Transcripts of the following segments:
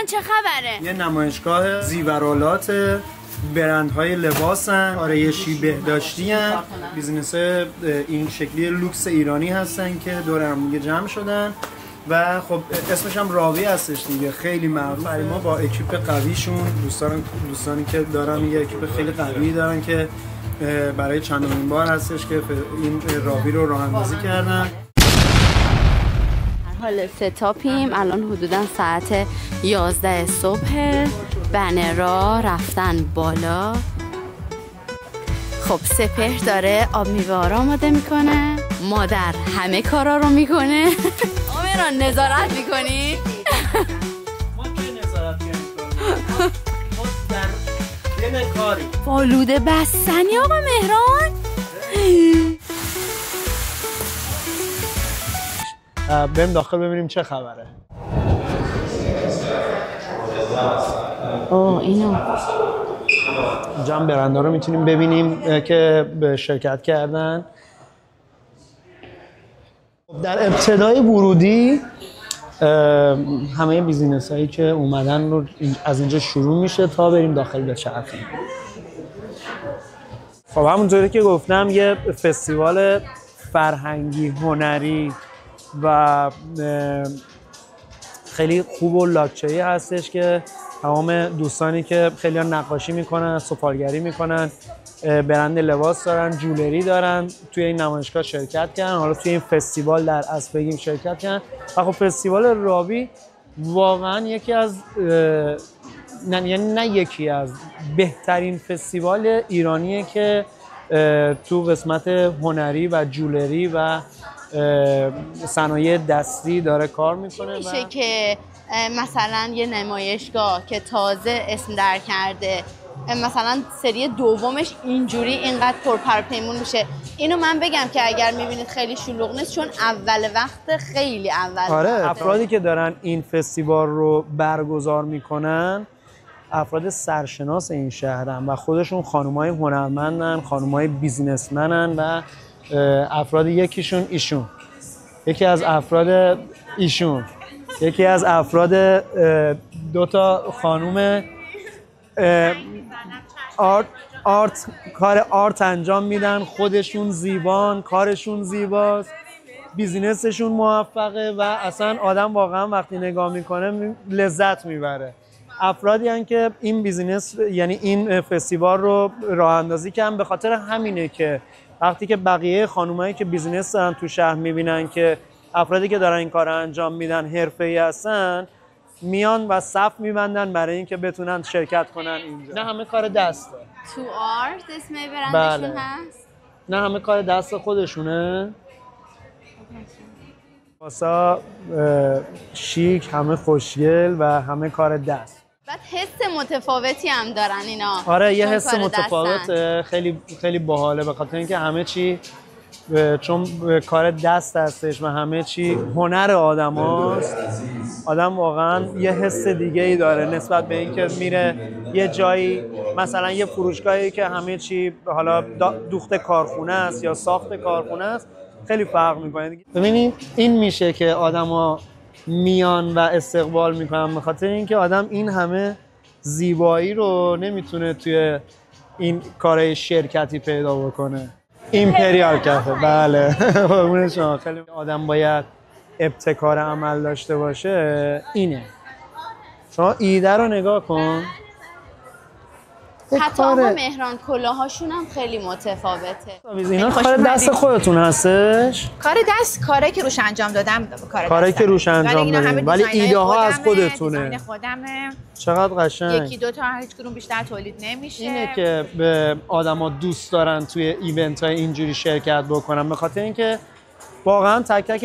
مهران چه خبره؟ یه نمایشگاه زیورالات برندهای لباسن، آرایشی بهداشتی هن، بیزینس این شکلی لوکس ایرانی هستن که دور هم دیگه جمع شدن و خب اسمش هم راوی هستش دیگه، خیلی معروفه. ما با اکیپ قویشون دوستانی که دارن یه اکیپ خیلی قوی دارن که برای چندمین بار هستش که این راوی رو راه اندازی کردن. حال ستاپیم، الان حدودا ساعت 11 صبح، بنرها رفتن بالا. خب سپهر داره آب میوه را آماده میکنه، مادر همه کارا رو میکنه. مهران نظارت میکنی؟ ما که نظارت میکنیم ما در یه کاری فالوده بستنی آقا مهران؟ بریم داخل ببینیم چه خبره. اینو جمع برنده رو میتونیم ببینیم که به شرکت کردن. در ابتدای ورودی همه بیزینس هایی که اومدن رو از اینجا شروع میشه تا بریم داخل بچرخیم. خب همونطوری که گفتم یه فستیوال فرهنگی هنری و خیلی خوب و لاکچه‌ای هستش که تمام دوستانی که خیلی نقاشی میکنن، سفالگری میکنن، برند لباس دارن، جولری دارن، توی این نمایشگاه شرکت کردن. حالا توی این فستیوال در اصل بگیم شرکت کردن. و خب فستیوال راوی واقعا یکی از نه یکی از بهترین فستیوال ایرانیه که تو قسمت هنری و جولری و صنایع دستی داره کار میکنه. میشه که مثلا یه نمایشگاه که تازه اسم در کرده مثلا سری دومش اینجوری اینقدر پرپیمون میشه؟ اینو من بگم که اگر میبینید خیلی شلوغ نیست، چون اول وقت، خیلی اول. آره، افرادی که دارن این فستیوال رو برگزار میکنن افراد سرشناس این شهرن و خودشون خانومای هنرمندن، خانومای بیزینسمنن و افراد یکی از افراد ایشون یکی از افراد دوتا خانوم کار آرت انجام میدن، خودشون زیبان، کارشون زیباست، بیزینسشون موفقه و اصلا آدم واقعا وقتی نگاه میکنه لذت میبره. افرادی هستن که این بیزینس، یعنی این فستیوال رو راه اندازی کردن. به خاطر همینه که وقتی که بقیه خانومایی که بیزینس دارن تو شهر میبینن که افرادی که دارن این کار رو انجام میدن حرفه‌ای هستن، میان و صف میبندن برای اینکه بتونن شرکت کنن اینجا. نه همه کار دسته. تو آرت اسم برندشون هست؟ نه همه کار دست خودشونه. واسه شیک، همه خوشگل و همه کار دست. بعد حس متفاوتی هم دارن اینا. آره یه حس متفاوته، خیلی خیلی باحاله، به خاطر اینکه همه چی چون کار دست هستش و همه چی هنر آدم هاست. آدم واقعا یه حس دیگه ای داره نسبت به اینکه میره یه جایی، مثلا یه فروشگاهی که همه چی حالا دوخت کارخونه است یا ساخت کارخونه است، خیلی فرق میکنه. ببینید این میشه که آدما میان و استقبال میکنن، به خاطر اینکه آدم این همه زیبایی رو نمیتونه توی این کارهای شرکتی پیدا بکنه. ایمپریال کافه، بله. قربون شما. خیلی آدم باید ابتکار عمل داشته باشه. اینه، شما ایده رو نگاه کن. حتی آقا مهران کلاهاشون هم خیلی متفاوته. اینا کار دست خودتون هستش؟ کار دست، کاری که روش انجام دادم کاری که روش انجام دادم، ولی ایده ها از خودتونه. دیزاین خودمه. چقدر قشنگ. یکی دو تا هیچ کدوم بیشتر تولید نمیشه. اینه که به آدما دوست دارن توی ایونت های اینجوری شرکت بکنن، به خاطر اینکه واقعا تک تک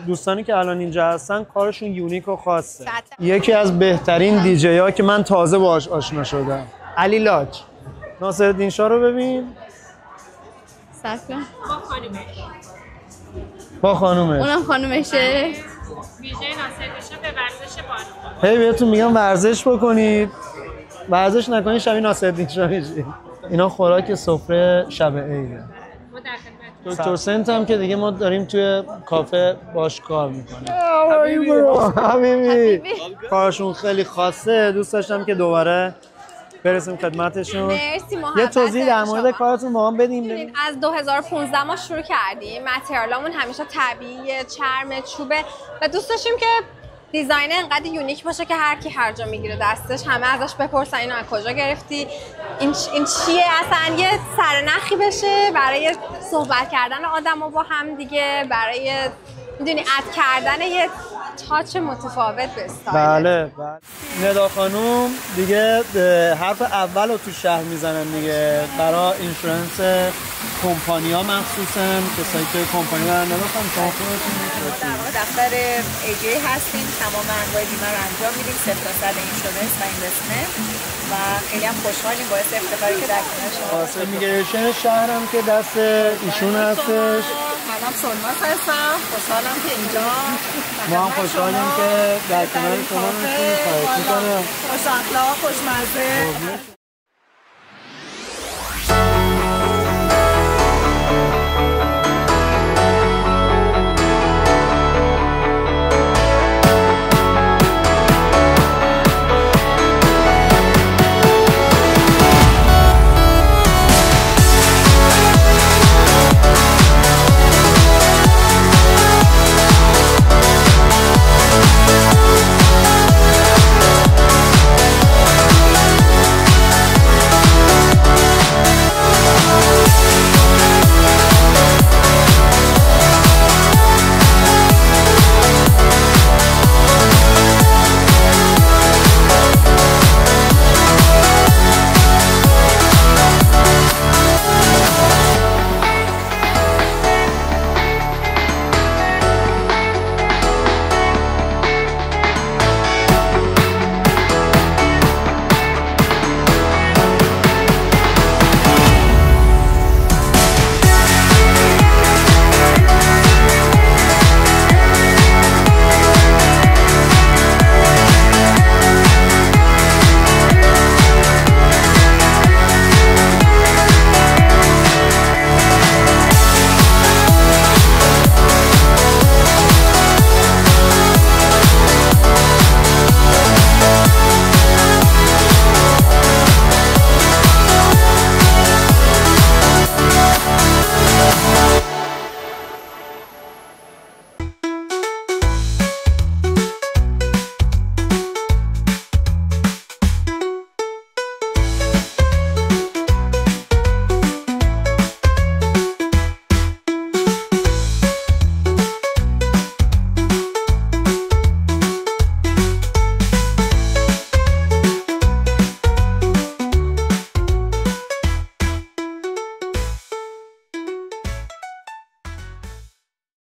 دوستانی که الان اینجا هستن کارشون یونیک و خاصه. یکی از بهترین دیجی ها که من تازه باهاش آشنا شدم، علی لاج. ناصرالدین شاه رو ببین. سکن. با خانومش. اونم خانومشه. ویژه ناصرالدین شاه به ورزش بانوان. هی بهتون میگم ورزش بکنید. ورزش نکنید شبیه ناصرالدین شاه میشید. اینا خوراک سفره شب عیده. ما در خدمتتونیم. دکتر سنت هم که دیگه ما داریم توی کافه باش کار میکنیم. حبیبی کارشون خیلی خاصه، دوست داشتم که دوباره برسیم خدمتشون. مرسی محبت. یه توضیح در مورد کارتون ما هم بدیم. از 2015 ما شروع کردیم. متریالامون همیشه طبیعیه، چرم، چوبه و دوست داشتیم که دیزاین انقدر یونیک باشه که هر کی هر جا میگیره دستش همه ازش بپرسن اینو از کجا گرفتی، این چیه، اصلا یه سرنخی بشه برای صحبت کردن آدما با هم دیگه، برای میدونی اد کردن یه تاچ متفاوت به استایل. بله. ندا خانوم دیگه حرف اول رو تو شهر میزنن دیگه، برای اینشورنس کمپانی‌ها مخصوصاً کسایی که کمپانی دارن. ندا خانوم شما خودتون در واقع دفتر ایجی هستیم، تمام انواع بیمه رو انجام میدیم، 0 تا 100 اینشورنس و اینوستمنت و خیلی هم خوشحالیم باعث افتخاری که در کنار شما واسه میگریشن شهرم که دست ایشون هستش. منم سلماس هستم، خوشحالم که اینجا ما هم خوشحالیم که در کنار شما هستیم. خواهش می‌کنم. خوش اخلاق، خوشمزه.